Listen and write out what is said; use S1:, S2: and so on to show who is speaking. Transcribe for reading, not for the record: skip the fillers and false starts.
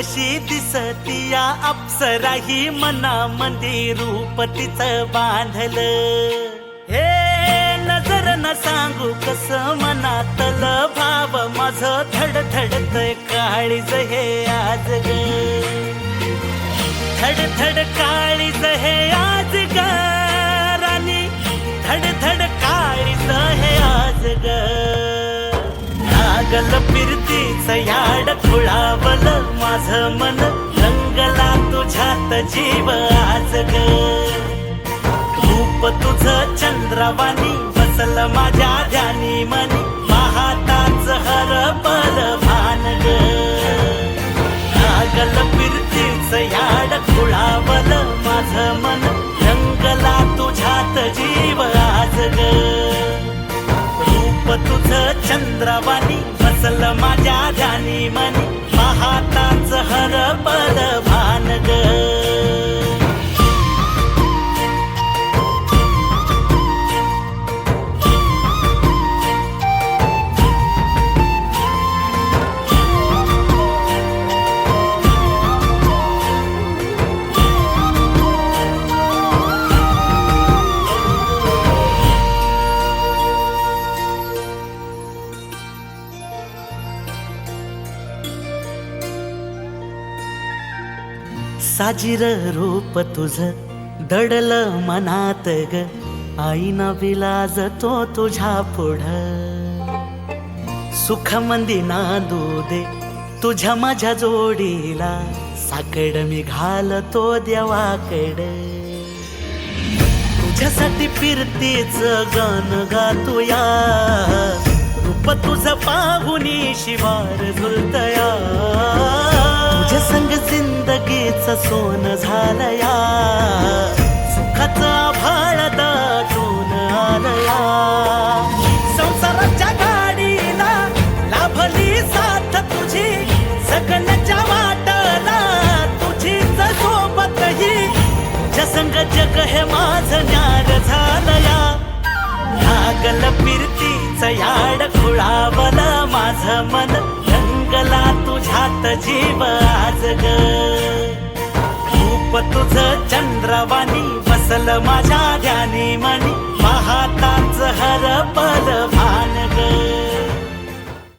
S1: कशी दिसतीया अप्सरा ही मनामध्ये रूप तिचं बांधलं. हे नजर न सांगू कस मनातलं भाव माझं धडधडतय काळीज हे आज ग. धडधड काळीज हे आज ग राणी, धडधड काळीज हे आज ग. लागल फिरतीच याड खुळावलं माझं मन, रंगला तुझ्यात जीव आज ग. रूप तुझं चंद्रवाणी बसल माझ्या ध्यानी मनी, पाहताच हरपल भान ग. लागल फिरतीच याड खुळावलं माझं मन, रंगला तुझ्यात जीव आज ग. रूप तुझं चंद्रवाणी बसल माझ्या ध्यानी मनी, पाहताच हरपल भान ग. साजीर रूप तुझं दडलं मनात ग, आईना विलाज तो तुझ्या पुढं. सुख मंदी नांदू दे तुझ्या माझ्या जोडीला, साकड मी घालतो देवाकड. तुझ्यासाठी फिरतीच गाणं गातोया, रूप तुझं पाहुनी शिवार झुलतया. तुझ्या संग जिंदगीच सोन झालया, सुखाचा आभाळ दाटून आलया. संसाराच्या गाडीला लाभली साथ तुझी, जगण्याच्या वाटला तुझीच सोबत ही. तुझ्या संग जग हे माझं न्यार झालया. लागल फिरतीच याड खुळावलं माझं मन, रंगला तुझ्यात जीव आज ग. रूप तुझं चंद्रवाणी बसल माझ्या ध्यानी मनी, पाहताच हरपल